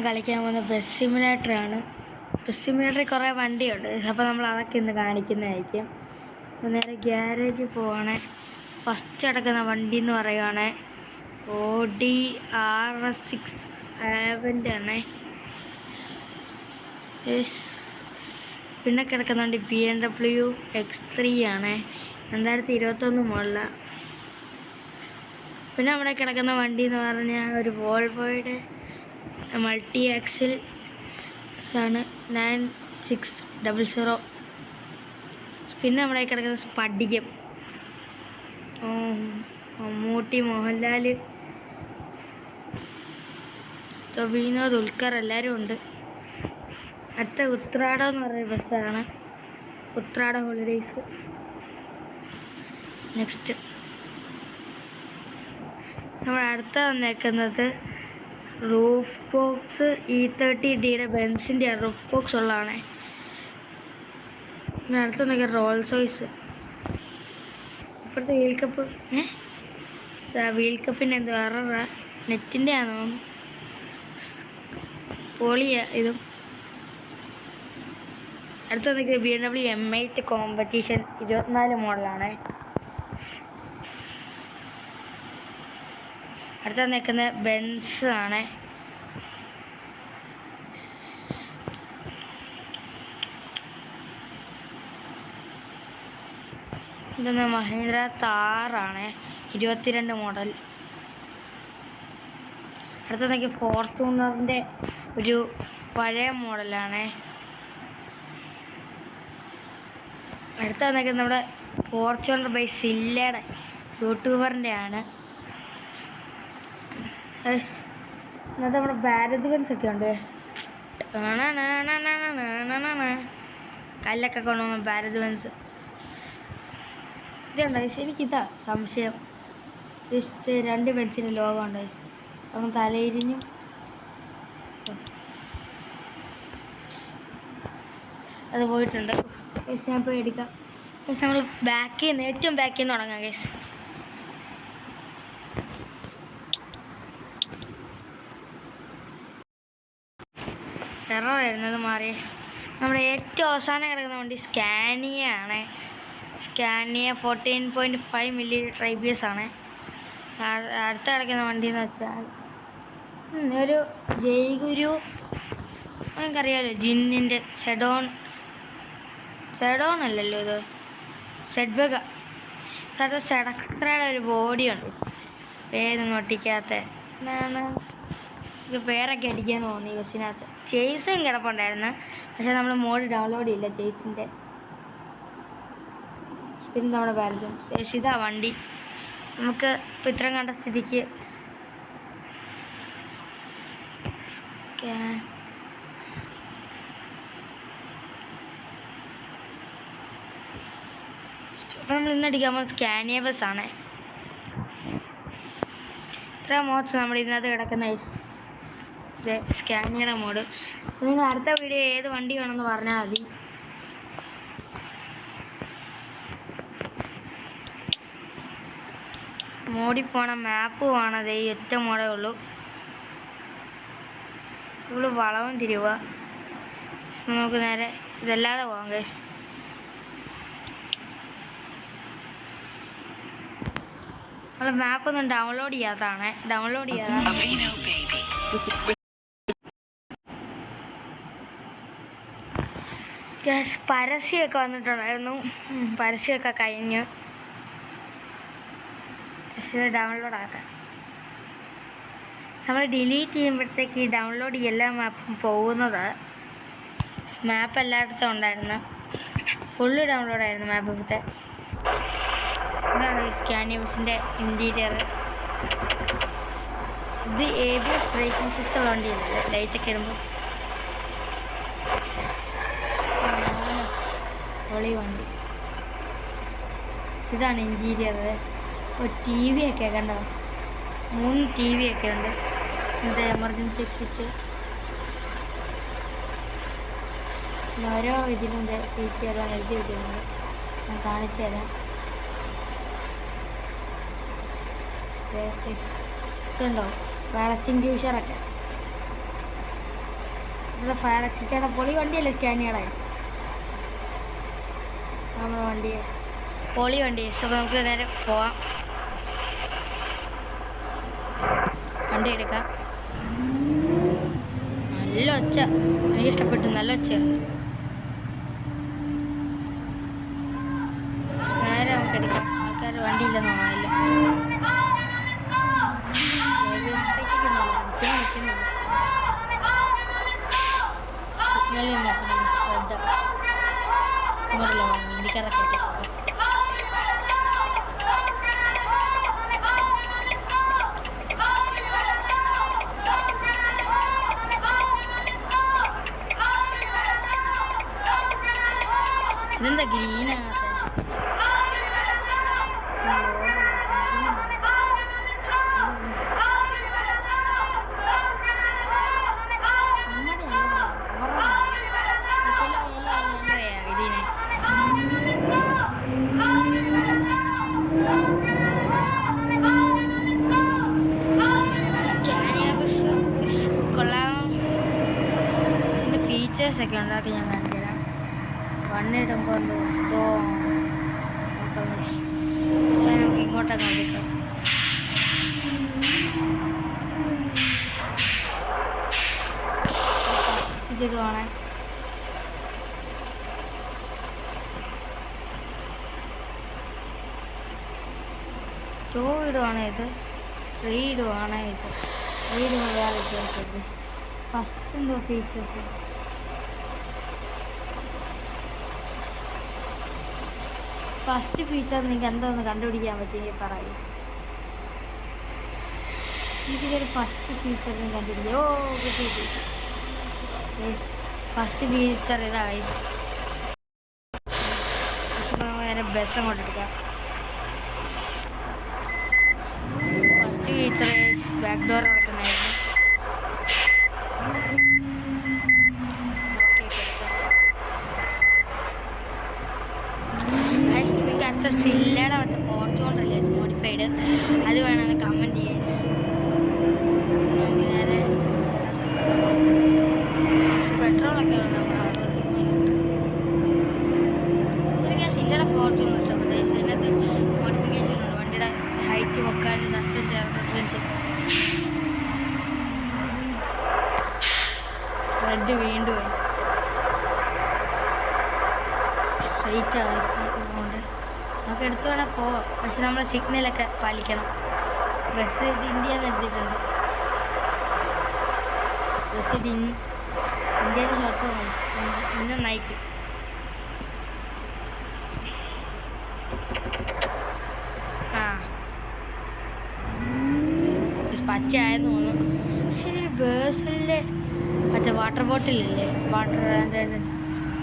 ഇന്ന് കളിക്കാൻ പോകുന്ന ബസ് സിമുലേറ്ററാണ്. ബസ് സിമുലേറ്ററിൽ കുറേ വണ്ടിയുണ്ട്. അപ്പോൾ നമ്മൾ അതൊക്കെ ഇന്ന് കാണിക്കുന്നതായിരിക്കും. നേരെ ഗ്യാരേജിൽ പോവാണേ. ഫസ്റ്റ് കിടക്കുന്ന വണ്ടി എന്ന് പറയുവാണേ Audi RS6 ആവൻ്റ് ആണേ. പിന്നെ കിടക്കുന്ന വണ്ടി BMW X3 ആണേ, 2021 മോഡലാണ്. പിന്നെ അവിടെ കിടക്കുന്ന വണ്ടി എന്ന് പറഞ്ഞാൽ ഒരു വോൾവോയുടെ മൾട്ടി ആക്സിൽ ആണ് 9600. പിന്നെ അവിടെ കിടക്കുന്ന സ്പടികം, മമ്മൂട്ടി, മോഹൻലാൽ, ടൊവിനോ, ദുൽഖർ എല്ലാവരും ഉണ്ട്. അടുത്ത ഉത്രാട എന്ന് പറയുന്ന ബസ്സാണ്, ഉത്രാട ഹോളിഡേയ്സ്. നെക്സ്റ്റ് നമ്മൾ അടുത്ത വന്നേക്കുന്നത് റൂഫ് ബോക്സ് E30Dയുടെ ബെൻസിൻ്റെ റൂഫ് ബോക്സ് ഉള്ളതാണ്. പിന്നെ അടുത്ത് വന്നേക്കുക റോൾസ് റോയ്സ്. ഇപ്പോഴത്തെ വീൽ കപ്പിൻ്റെ എന്ത് വേറെ നെറ്റിൻ്റെ ആണോ പോളിയ ഇതും. അടുത്ത് വന്നേക്കുക BMW M8 കോമ്പറ്റീഷൻ 24 മോഡലാണ്. അടുത്ത വന്നേക്കുന്ന ബെൻസ് ആണ്. ഇതൊന്ന് മഹീന്ദ്ര താറാണ്, 22 മോഡൽ. അടുത്ത വന്നേക്ക് ഫോർച്യൂണറിൻ്റെ ഒരു പഴയ മോഡലാണ്. അടുത്ത വന്നേക്കുന്നത് നമ്മുടെ ഫോർച്യൂണർ ബൈ സില്ലയുടെ യൂട്യൂബറിൻ്റെ ആണ്. ഇന്നത്തെ നമ്മുടെ ഭാരത് ബെൻസ് ഒക്കെ ഉണ്ട്. കല്ലൊക്കെ കൊണ്ടുപോകുന്ന ഭാരത് ബെൻസ് ഇതുണ്ട്. എനിക്കിതാ സംശയം, ജസ്റ്റ് 2 ബെൻസിൻ്റെ ലോഗോ ഉണ്ട്. അപ്പം തലയിരിഞ്ഞും അത് പോയിട്ടുണ്ട്. ഞാൻ പോയി എടുക്കാം. നമ്മൾ ബാക്കിൽ നിന്ന് ഏറ്റവും ബാക്കിൽ നിന്ന് തുടങ്ങാം കേസ്. എറർ വരുന്നത് മാറി. നമ്മുടെ ഏറ്റവും അവസാനം കിടക്കുന്ന വണ്ടി സ്കാനിയ ആണ്. സ്കാനിയ 14.5 മില്ലിലിറ്റർ ABS ആണ്. അടുത്ത കിടക്കുന്ന വണ്ടി എന്ന് വെച്ചാൽ ഒരു ജയ്ഗുരു, നിങ്ങൾക്കറിയാമല്ലോ, ജിന്നിൻ്റെ സെഡോൺ അല്ലല്ലോ ഇത്, സെഡ്ബഗ. സാധാരണ സെഡക്സ്ത്രയുടെ ഒരു ബോഡിയുണ്ട്, പേരൊന്നും ഒട്ടിക്കാത്ത. പേരൊക്കെ അടിക്കാൻ തോന്നി ബസ്സിനകത്ത്. ചേസും കിടപ്പുണ്ടായിരുന്നു, പക്ഷേ നമ്മൾ മോഡ് ഡൗൺലോഡ് ചെയ്യില്ല ചേസിൻ്റെ. പിന്നെ നമ്മുടെ ബാലൻസ് ഇതാ വണ്ടി. നമുക്ക് ഇപ്പം ഇത്രയും കണ്ട സ്ഥിതിക്ക് അപ്പം നമ്മൾ ഇന്നടിക്കാൻ പോകുന്നത് സ്കാനിയ ബസ്സാണ്. ഇത്ര മോഡ്സ് നമ്മുടെ ഇതിനകത്ത് കിടക്കുന്ന ഇത് സ്കാനിയയുടെ മോഡ്. നിങ്ങൾ അടുത്ത വീഡിയോ ഏത് വണ്ടി വേണമെന്ന് പറഞ്ഞാൽ മതി. മോഡിൽ പോകണം, മാപ്പ് വേണം. അതേ ഒറ്റ മോഡേ ഉള്ളൂ. ഇവിടെ വളവും തിരിവുക. നമുക്ക് നേരെ ഇതല്ലാതെ പോകാം ഗൈസ്. നമ്മൾ മാപ്പൊന്നും ഡൗൺലോഡ് ചെയ്യാത്തതാണ്. ഡൗൺലോഡ് ചെയ്യാതെ ഗ്യാസ് പരസ്യമൊക്കെ വന്നിട്ടുണ്ടായിരുന്നു. പരസ്യമൊക്കെ കഴിഞ്ഞു. പക്ഷേ ഡൗൺലോഡ് ആക്കാൻ നമ്മൾ ഡിലീറ്റ് ചെയ്യുമ്പോഴത്തേക്ക് ഈ ഡൗൺലോഡ് എല്ലാ മാപ്പും പോകുന്നത്. മാപ്പ് എല്ലായിടത്തും ഉണ്ടായിരുന്നു, ഫുള്ള് ഡൗൺലോഡായിരുന്നു മാപ്പ്. ഇപ്പോഴത്തെ ഇതാണ് സ്കാനിയ ബസിൻ്റെ ഇൻറ്റീരിയർ. ഇത് ABS ബ്രേക്കിംഗ് സിസ്റ്റം വണ്ടിയല്ലേ, ലൈറ്റൊക്കെ ഇടുമ്പോൾ പൊളി വണ്ടി. ഇതാണ് ഇൻറ്റീരിയർ. TV ഒക്കെ കണ്ടോ, 3 TV ഒക്കെ ഉണ്ട്. ഇത് എമർജൻസി എക്സിറ്റ്. ഓരോ ഇതിലും സീറ്റ് എല്ലാം എഴുതി വെക്കുന്നുണ്ട്. ഞാൻ കാണിച്ചു തരാം. ഇതുണ്ടോ, ഫയർ എക്സ്റ്റിംഗ്വിഷറൊക്കെ. ഇവിടെ ഫയർ എക്സിറ്റാണ് പൊളി വണ്ടിയല്ലേ സ്കാനിയടെ നമ്മുടെ വണ്ടിയെ പൊളി വണ്ടി. അപ്പോൾ നമുക്ക് നേരെ പോവാം, വണ്ടി എടുക്കാം. നല്ല ഒച്ച, എനിക്ക് ഇഷ്ടപ്പെട്ടു, നല്ല ഒച്ച. നേരെ നമുക്ക് എടുക്കാം. ആൾക്കാർ വണ്ടിയില്ലെന്ന് തോന്നാനില്ല. സിഗ്നലിൽ നിർത്തുന്നുണ്ട്, ശ്രദ്ധ ഇങ്ങോട്ടല്ല പോകുന്നത്, ഇന്ത്യക്കാരൊക്കെ എടുത്തോളാം. ഇതെന്താ ഗ്രീനാകത്തെ? ഫീച്ചേഴ്സൊക്കെ ഉണ്ടാക്കി ഞാൻ കാണിച്ചു തരാം. വണ്ണിടുമ്പോൾ നമുക്ക് ഇങ്ങോട്ടൊക്കെ നോക്കാം. ഇതിടുവാണേ, ടൂ ഇടുവാണേ, ഇത് ത്രീ ഇടുവാണേ, ഇത് ത്രീ ഇടുമ്പോൾ വേറെ ഫസ്റ്റ് എന്തോ ഫീച്ചേഴ്സ്. ഫസ്റ്റ് ഫീച്ചർ നിങ്ങൾക്ക് എന്താണെന്ന് കണ്ടുപിടിക്കാൻ പറ്റിയെങ്കിൽ പറയും. എനിക്കിതൊരു ഫസ്റ്റ് ഫീച്ചർ കണ്ടുപിടിക്കും. ഓ കിട്ടി. ഫസ്റ്റ് ഫീച്ചർ ഇതാ ഐസ്. നേരെ ബസ് അങ്ങോട്ട് എടുക്കാം. ഫസ്റ്റ് ഫീച്ചർ ബാക്ക് ഡോർ അടക്കുന്നതായിരുന്നു. നിങ്ങൾക്ക് അടുത്ത സില്ലയുടെ മറ്റേ ഫോർച്യൂണറല്ലേ മോഡിഫൈഡ്, അത് വേണമെന്ന് കമൻറ്റ് ചെയ്യാം. നമുക്ക് നേരെ പെട്രോളൊക്കെ വേണം, നമ്മൾ 63 ലിറ്റർ. ശരിക്കും ആ സില്ലയുടെ ഫോർച്യൂണർ ഇഷ്ടപ്പെട്ടു. ഇതിനകത്ത് മോഡിഫിക്കേഷൻ ഉണ്ട്, വണ്ടിയുടെ ഹൈറ്റ് വെക്കാൻ, സസ്പെൻഷൻ റെഡ് വീണ്ടും സ്ട്രൈറ്റ് ആവശ്യമുണ്ട്. നമുക്ക് എടുത്തു വേണേൽ പോവാം, പക്ഷെ നമ്മൾ സിഗ്നലൊക്കെ പാലിക്കണം. ബസ് ഇന്ത്യ നിർത്തിയിട്ടുണ്ട്. ബസ് ഇന്ത്യയുടെ ഷോർട്ട് ഫോം ഇന്ന് നയിക്കും. ആ പച്ചയായെന്ന് തോന്നുന്നു. പക്ഷേ ബസ്സിലെ മറ്റേ വാട്ടർ ബോട്ടിലില്ലേ,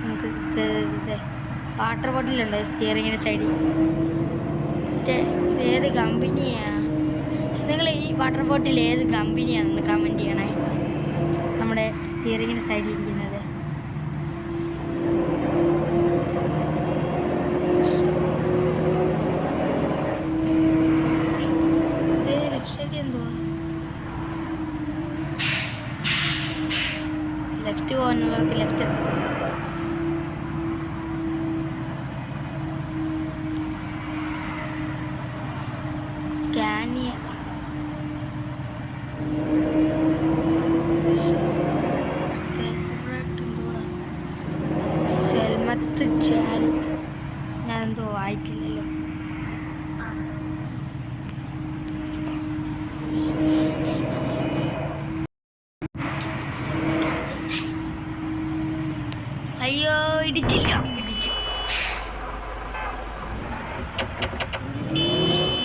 നമുക്ക് വാട്ടർ ബോട്ടിലുണ്ടോ സ്റ്റിയറിങ്ങിൻ്റെ സൈഡിൽ? മറ്റേ ഏത് കമ്പനിയാണ്? നിങ്ങൾ ഈ വാട്ടർ ബോട്ടിൽ ഏത് കമ്പനിയാണെന്ന് കമൻറ്റ് ചെയ്യണേ. നമ്മുടെ സ്റ്റിയറിങ്ങിൻ്റെ സൈഡിൽ ഇരിക്കുന്നത് ലെഫ്റ്റ് എന്തുവാ? ലെഫ്റ്റ് പോകാനുള്ളവർക്ക് ലെഫ്റ്റ് എടുത്തു. സ്കാനിയ സെൽമത്ത് ജാൽ, ഞാനെന്തോ വായിക്കില്ലല്ലോ. അയ്യോ ഇടിച്ചില്ല, ഇടിച്ചു.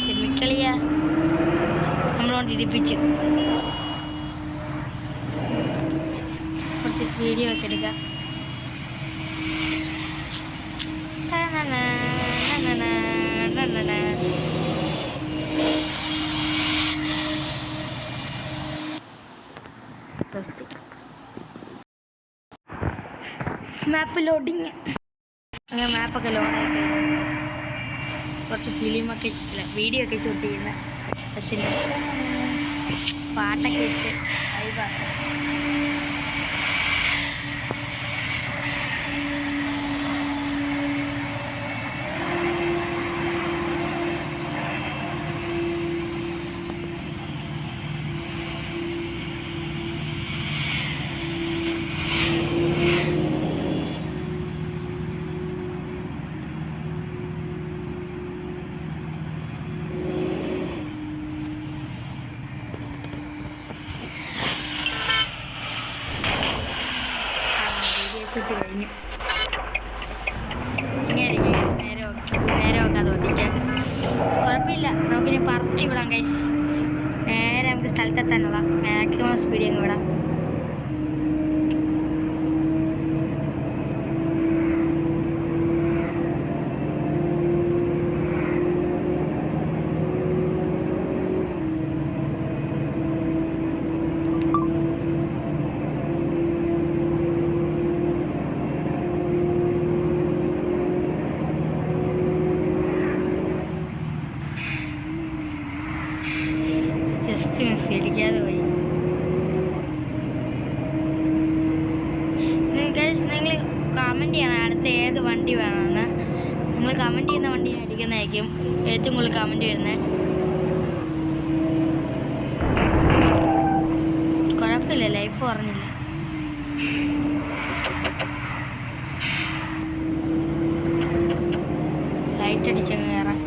സെമിക്കളിയ നമ്മളോട് ഇടിപ്പിച്ച്. കുറച്ച് വീഡിയോ ഒക്കെ എടുക്കാം. മാപ്പ് ലോഡിങ്, അങ്ങനെ മാപ്പൊക്കെ ലോഡായിട്ട് കുറച്ച് ഫിലിമൊക്കെ വീഡിയോ ഒക്കെ ഷൂട്ട് ചെയ്യുന്ന ബസ്സിൻ്റെ പാട്ടൊക്കെ ഇട്ട് വൈബാണ്. ഫസ്റ്റ് കഴിഞ്ഞു. ഇങ്ങനെ നേരെ വെക്കാതെ ഓടിച്ച കുഴപ്പമില്ല. നമുക്കിനി പറത്തി വിടാം ഗൈസ്. നേരെ നമുക്ക് സ്ഥലത്തെത്താനുള്ള മാക്സിമം സ്പീഡ് അങ്ങ് വിടാം. ജസ്റ്റ് മിസ് ഇടിക്കാതെ പോയി. നിങ്ങൾ കമൻറ്റ് ചെയ്യണം അടുത്ത ഏത് വണ്ടി വേണമെന്ന്. നിങ്ങൾ കമൻറ്റ് ചെയ്യുന്ന വണ്ടി അടിക്കുന്നതായിരിക്കും ഏറ്റവും കൂടുതൽ കമൻറ്റ് വരുന്നത്. കുഴപ്പമില്ല, ലൈഫ് പറഞ്ഞില്ല. ലൈറ്റ് അടിച്ചങ്ങ് കയറാം.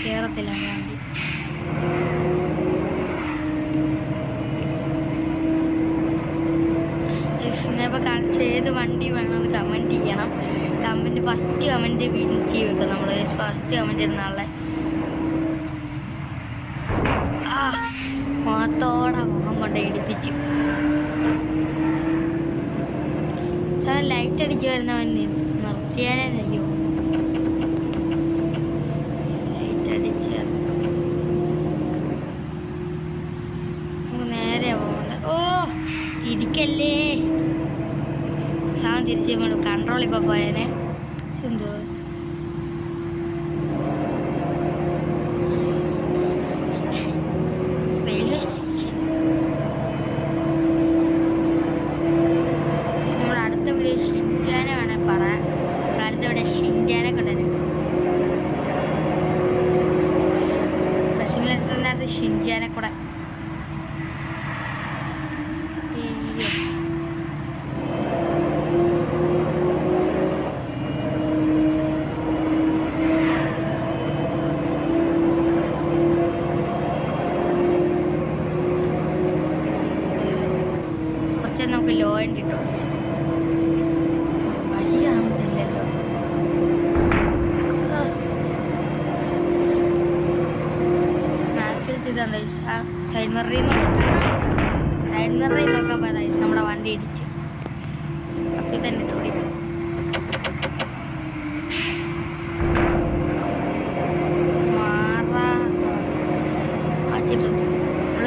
കേരളത്തിലാണ് വണ്ടി. ഇപ്പോൾ കാണിച്ച ഏത് വണ്ടി വേണമെന്ന് കമൻറ്റ് ചെയ്യണം. കമൻറ്റ് ഫസ്റ്റ് കമൻറ്റ് ചെയ്ത് വെക്കാം. നമ്മൾ ഫസ്റ്റ് കമൻറ്റ് ചെയ്യുന്ന ആളെ മുഖത്തോടെ മുഖം കൊണ്ട് ഇടിപ്പിച്ചു. സാർ ലൈറ്റ് അടിക്ക് വരുന്നവൻ നിർത്തിയാനേ കഴിയുമോ? ലൈറ്റ് അടിച്ച് നമുക്ക് നേരെ പോകണ്ട. ഓ തിരിക്കല്ലേ സാധനം തിരിച്ച് കഴിയുമ്പോൾ കൺട്രോൾ ഇപ്പോൾ പോയേനെ. എന്തോ റെയിൽവേ സ്റ്റേഷൻ. നമ്മുടെ അടുത്ത വീഡിയോ ഷിൻജാനെ വേണേൽ പറയാം. നമ്മുടെ അടുത്ത വീഡിയോ ഷിൻജാനെ കൊണ്ടുവരും. സിമുലേറ്ററിനകത്ത് ഷിൻജാനെ കൂടെ നമുക്ക് ലോ എൻഡ് കിട്ടും. വഴി കാണുന്നില്ലല്ലോ. ഇതുണ്ട് സൈഡ് മിററിൽ നിന്നൊക്കെ കാണാം. സൈഡ് മിററിൽ നോക്കാൻ പറയാം. നമ്മുടെ വണ്ടി ഇടിച്ച് അപ്പം തന്നെ ഇട്ട് ഓടിക്കണം. മാറ്റിയിട്ടുണ്ട്. നമ്മൾ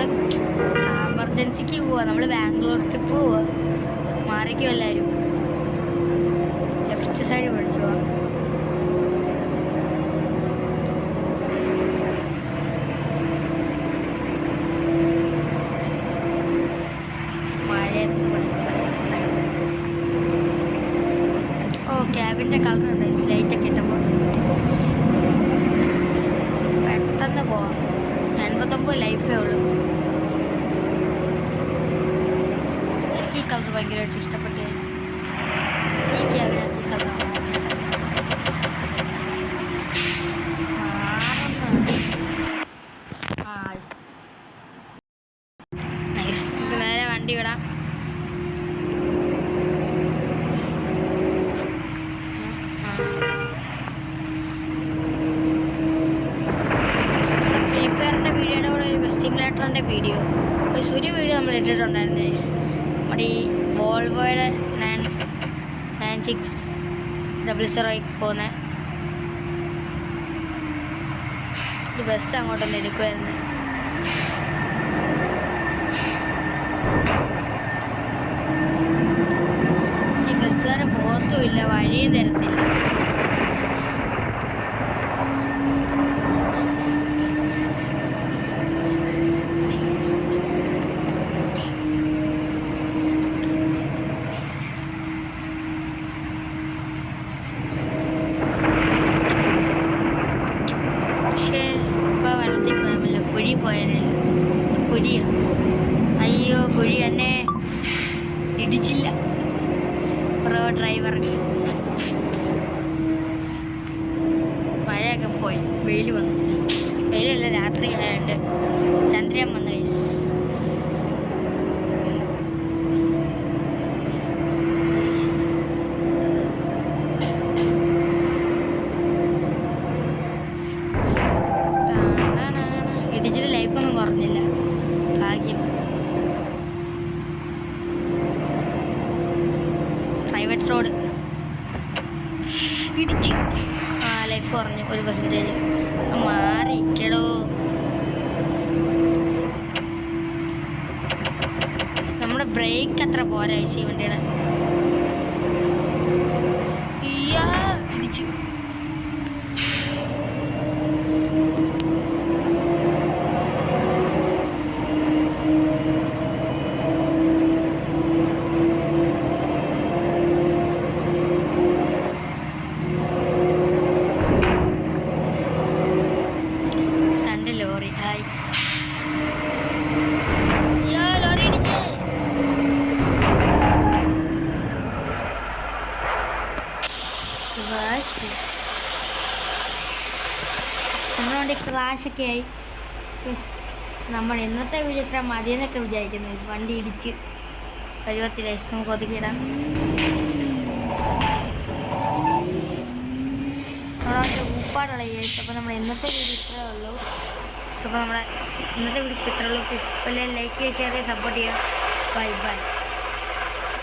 എമർജൻസിക്ക് പോവാ. നമ്മൾ ബാംഗ്ലൂർ ട്രിപ്പ് പോവാ. മാറിക്കും എല്ലാവരും. ലെഫ്റ്റ് സൈഡ് പഠിച്ചു പോവാം. മഴയത്ത് ഓ ക്യാബിൻ്റെ കളർ ഉണ്ട്. ലൈറ്റൊക്കെ ഇട്ടപ്പോൾ പെട്ടെന്ന് പോവാം. 89 ലൈഫേ ഉള്ളൂ. എനിക്ക് ഈ കളർ ഭയങ്കരമായിട്ട് ഇഷ്ടപ്പെട്ടു. ഈ ക്യാബിനകത്ത് ഈ കളർ നൈസ്. നമുക്ക് നേരെ വണ്ടി വിടാം. ഫ്രീ ഫയറിൻ്റെ വീഡിയോയുടെ കൂടെ ഒരു ബസ് സിമുലേറ്ററിൻ്റെ വീഡിയോ ഒരു വീഡിയോ നമ്മൾ ഇട്ടിട്ടുണ്ടായിരുന്നു. നമ്മുടെ ഈ വോൾവോയുടെ 9600 പോകുന്ന ഒരു ബസ് അങ്ങോട്ടൊന്ന് എടുക്കുമായിരുന്നു. ഈ ബസ്സുകാരൻ പോകത്തുമില്ല, വഴിയും തരത്തില്ല. പക്ഷേ ഇപ്പോൾ വെള്ളത്തിൽ പോയാൽ കുഴി പോയാലല്ലോ. കുഴിയാണ്. അയ്യോ കുഴി എന്നെ ഇടിച്ചില്ല. പ്രോ ഡ്രൈവർ പോയി. വെയിൽ വന്നു. വെയിലല്ല, രാത്രി ആയതുകൊണ്ട് ചന്ദ്രൻ വന്നു. ഗൈസ് ഇടിച്ചിട്ട് ലൈഫൊന്നും കുറഞ്ഞില്ല, ഭാഗ്യം. പ്രൈവറ്റ് റോഡ് ഇടിച്ച് ലൈഫ് കുറഞ്ഞു 1%. മാറിക്കടോ. നമ്മുടെ ബ്രേക്ക് അത്ര പോരാ ഈ വണ്ടിയുടെ. ഇടിച്ചു. Lorry hi. ലോറി ഇടിച്ചേ. നമ്മുടെ വണ്ടി ക്രാഷൊക്കെ ആയി. നമ്മൾ ഇന്നത്തെ വീഡിയോ ഇത്ര മതിയെന്നൊക്കെ വിചാരിക്കുന്നത്. വണ്ടി ഇടിച്ച് കഴിവത്തില്ല. നമുക്ക് ഒതുക്കിയിടാം. നമ്മളെ ഊപ്പാടുള്ള കേസ്. അപ്പോൾ നമ്മൾ ഇന്നത്തെ വീഡിയോ ഇത്രേ ഉള്ളൂ. അപ്പോൾ നമ്മുടെ ഇന്നത്തെ വീഡിയോ ഇത്രേ ഉള്ളൂ. പ്ലീസ് ലൈക്ക് ചെയ്യുക, ഷെയർ ചെയ്യുക, സപ്പോർട്ട് ചെയ്യുക. Bye bye.